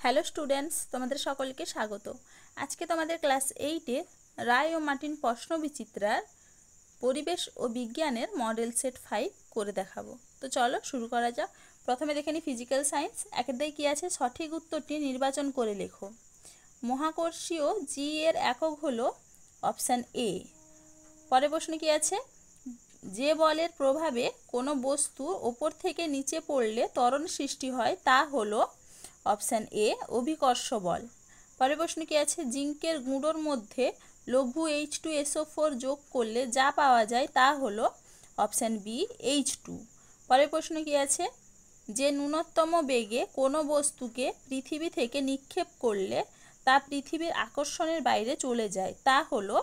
Hello students, তোমাদের সকলকে স্বাগত। আজকে তোমাদের ক্লাস 8-এ রায় ও মার্টিন প্রশ্নবিচিত্রার পরিবেশ ও বিজ্ঞানের মডেল সেট 5 করে দেখাবো। তো চলো শুরু করা যাক। প্রথমে দেখে নিই ফিজিক্যাল সায়েন্স। একের কি আছে, সঠিক উত্তরটি নির্বাচন করে লেখো। মহাকর্ষীয় জি এর একক হলো অপশান এ। পরের প্রশ্ন কি আছে, যে বলের প্রভাবে কোনো বস্তু ওপর থেকে নিচে পড়লে ত্বরণ সৃষ্টি হয় তা হলো অপশান এ অভিকর্ষ বল। পরের প্রশ্ন কি আছে, জিঙ্কের গুঁড়োর মধ্যে লঘু H2SO4 যোগ করলে যা পাওয়া যায় তা হলো অপশান বি H2। পরের প্রশ্ন কি আছে, যে ন্যূনতম বেগে কোনো বস্তুকে পৃথিবী থেকে নিক্ষেপ করলে তা পৃথিবীর আকর্ষণের বাইরে চলে যায় তা হলো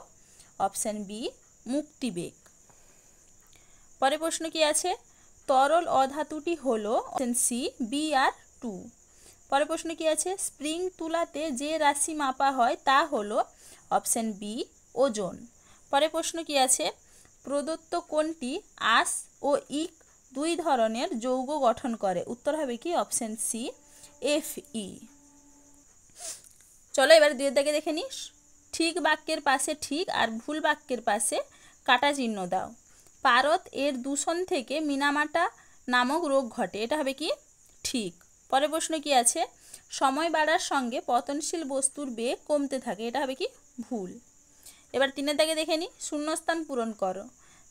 অপশান বি মুক্তিবেগ। পরের প্রশ্ন কি আছে, তরল অধাতুটি হলো অপশান সি Br2। পরের প্রশ্ন কি আছে, স্প্রিং তুলাতে যে রাশি মাপা হয় তা হলো অপশান বি ওজন। পরের প্রশ্ন কি আছে, প্রদত্ত কোনটি আঁশ ও ইক দুই ধরনের যৌগ গঠন করে? উত্তর হবে কি অপশান সি Fe। চলো এবার দুই দাগে দেখে নিস। ঠিক বাক্যের পাশে ঠিক আর ভুল বাক্যের পাশে কাটা চিহ্ন দাও। পারদ এর দূষণ থেকে মিনামাটা নামক রোগ ঘটে, এটা হবে কি ঠিক। পরের প্রশ্ন কি আছে, সময় বাড়ার সঙ্গে পতনশীল বস্তুর বেগ কমতে থাকে, এটা হবে কি ভুল। এবার তিনের দাগে দেখে নি, শূন্যস্থান পূরণ করো।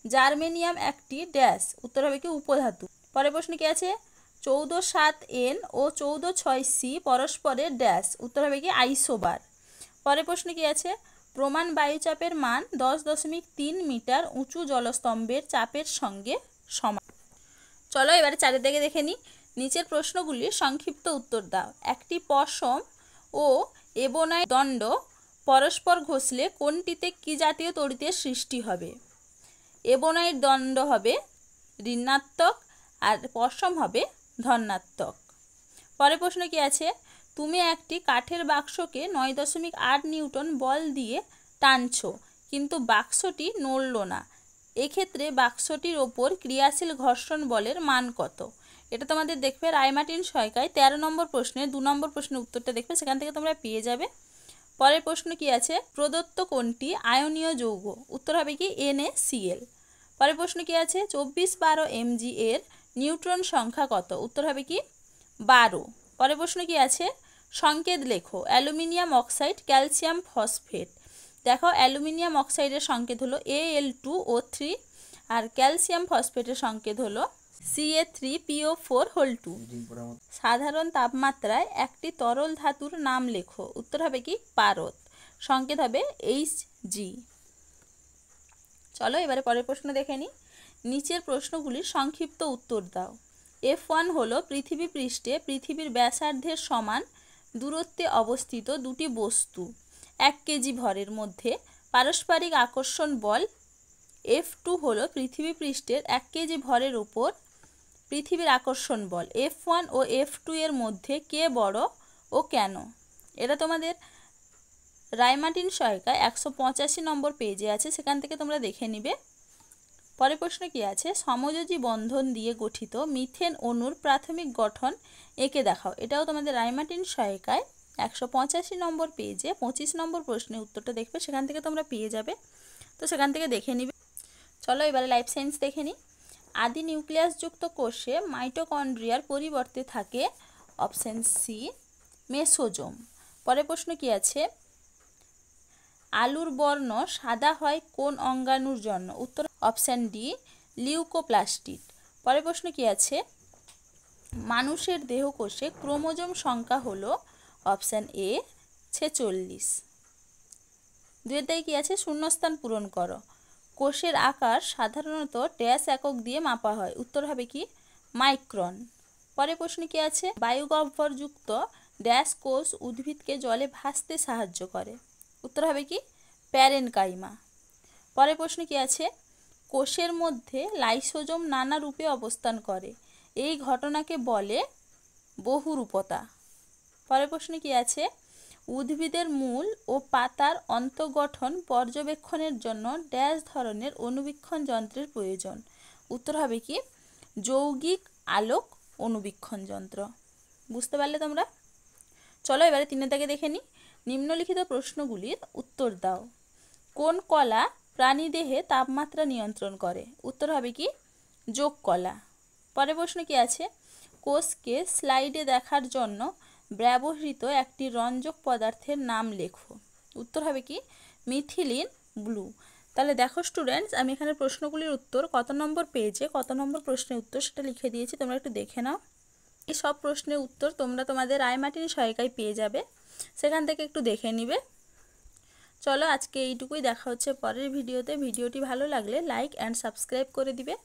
জার্মেনিয়াম একটি ড্যাশ, উত্তর হবে কি উপধাতু। পরের প্রশ্ন কি আছে, 14.7N ও 14.6C পরস্পরের ড্যাশ, উত্তর হবে কি আইসোবার। পরের প্রশ্ন কি আছে, প্রমাণ বায়ুচাপের মান 10.3 মিটার উঁচু জলস্তম্ভের চাপের সঙ্গে সমান। চলো এবারে চারের দিকে দেখে নিই। নিচের প্রশ্নগুলির সংক্ষিপ্ত উত্তর দাও। একটি পশম ও এবনাইট দণ্ড পরস্পর ঘষলে কোনটিতে কি জাতীয় তড়িতের সৃষ্টি হবে? এবনাইট দণ্ড হবে ঋণাত্মক আর পশম হবে ধনাত্মক। পরের প্রশ্ন কি আছে, তুমি একটি কাঠের বাক্সকে 9.8 নিউটন বল দিয়ে টানছো কিন্তু বাক্সটি নড়ল না, এক্ষেত্রে বাক্সটির ওপর ক্রিয়াশীল ঘর্ষণ বলের মান কত? এটা তোমাদের দেখবে রায় মার্টিন সহায়িকায় 13 নম্বর প্রশ্নের 2 নম্বর প্রশ্নের উত্তরটা দেখবে, সেখান থেকে তোমরা পেয়ে যাবে। পরের প্রশ্ন কি আছে, প্রদত্ত কোনটি আয়নীয় যৌগ? উত্তর হবে কি NaCl। পরের প্রশ্ন কি আছে, 2412 mg এর নিউট্রন সংখ্যা কত? উত্তর হবে কি 12। পরের প্রশ্ন কি আছে, সংকেত লেখো। Aluminium oxide, calcium phosphate. দেখো অ্যালুমিনিয়াম অক্সাইডের সংকেত হলো Al2O3 আর ক্যালসিয়াম ফসফেটের সংকেত হলো Ca3PO4(2). সাধারণ তাপমাত্রায় একটি তরল ধাতুর নাম লেখো। উত্তর হবে কি পারদ, সংকেত হবে Hg। চলো এবারে পরের প্রশ্ন দেখে নিই। নিচের প্রশ্নগুলির সংক্ষিপ্ত উত্তর দাও। F1 হলো পৃথিবী পৃষ্ঠে পৃথিবীর ব্যাসার্ধের সমান দূরত্বে অবস্থিত দুটি বস্তু 1 কেজি ভরের মধ্যে পারস্পরিক আকর্ষণ বল। F2 হলো পৃথিবী পৃষ্ঠের 1 কেজি ভরের উপর পৃথিবীর আকর্ষণ বল। F1 ও F2 এর মধ্যে কে বড় ও কেন? এটা তোমাদের রায় মার্টিন সহায়িকায় 185 নম্বর পেজে আছে, সেখান থেকে তোমরা দেখে নিবে। পরের প্রশ্ন কি আছে, সমযোজী বন্ধন দিয়ে গঠিত মিথেন অণুর প্রাথমিক গঠন এঁকে দেখাও। এটাও তোমাদের রায় মার্টিন সহায়িকায় 185 নম্বর পেজে 25 নম্বর প্রশ্নের উত্তরটা দেখবে, সেখান থেকে তোমরা পেয়ে যাবে, তো সেখান থেকে দেখে নিবে। চলো এবারে লাইফ সায়েন্স দেখে নিই। আদি নিউক্লিয়াসযুক্ত কোষে মাইটোকন্ড্রিয়ার পরিবর্তে থাকে অপশান সি মেসোজোম। পরের প্রশ্ন কি আছে, আলুর বর্ণ সাদা হয় কোন অঙ্গাণুর জন্য? উত্তর অপশান ডি লিউকোপ্লাস্টিড। পরের প্রশ্ন কি আছে, মানুষের দেহকোষে ক্রোমোজোম সংখ্যা হলো অপশান এ 46। দুয়ের দাগে কি আছে, শূন্যস্থান পূরণ করো। কোষের আকার সাধারণত ড্যাশ একক দিয়ে মাপা হয়, উত্তর হবে কি মাইক্রন। পরের প্রশ্ন কি আছে, বায়ুগহ্বরযুক্ত ড্যাশ কোষ উদ্ভিদকে জলে ভাসতে সাহায্য করে? উত্তর হবে কি প্যারেনকাইমা। পরের প্রশ্ন কি আছে, কোষের মধ্যে লাইসোজোম নানা রূপে অবস্থান করে, এই ঘটনাকে বলে বহুরূপতা। পরের প্রশ্ন কি আছে, উদ্ভিদের মূল ও পাতার অন্তঃগঠন পর্যবেক্ষণের জন্য ড্যাশ ধরনের অণুবীক্ষণ যন্ত্রের প্রয়োজন? উত্তর হবে কি যৌগিক আলোক অণুবীক্ষণ যন্ত্র। বুঝতে পারলে তোমরা? চলো এবারে 3 দাগে দেখে নিই। নিম্নলিখিত প্রশ্নগুলির উত্তর দাও। কোন কলা প্রাণীদেহে তাপমাত্রা নিয়ন্ত্রণ করে? উত্তর হবে কি যোগ কলা। পরের প্রশ্ন কি আছে? কোষকে স্লাইডে দেখার জন্য ব্যবহৃত একটি রঞ্জক পদার্থের নাম লেখো। উত্তর হবে কি মিথিলিন ব্লু। তাহলে দেখো স্টুডেন্টস, আমি এখানে প্রশ্নগুলির উত্তর কত নম্বর পেজে কত নম্বর প্রশ্নের উত্তর সেটা লিখে দিয়েছি, তোমরা একটু দেখে নাও। এই সব প্রশ্নের উত্তর তোমরা তোমাদের রায়মার্টিন সহায়িকায় পেয়ে যাবে, সেখান থেকে একটু দেখে নিবে। চলো আজকে এইটুকুই, দেখা হচ্ছে পরের ভিডিওতে। ভিডিওটি ভালো লাগলে লাইক অ্যান্ড সাবস্ক্রাইব করে দিবে।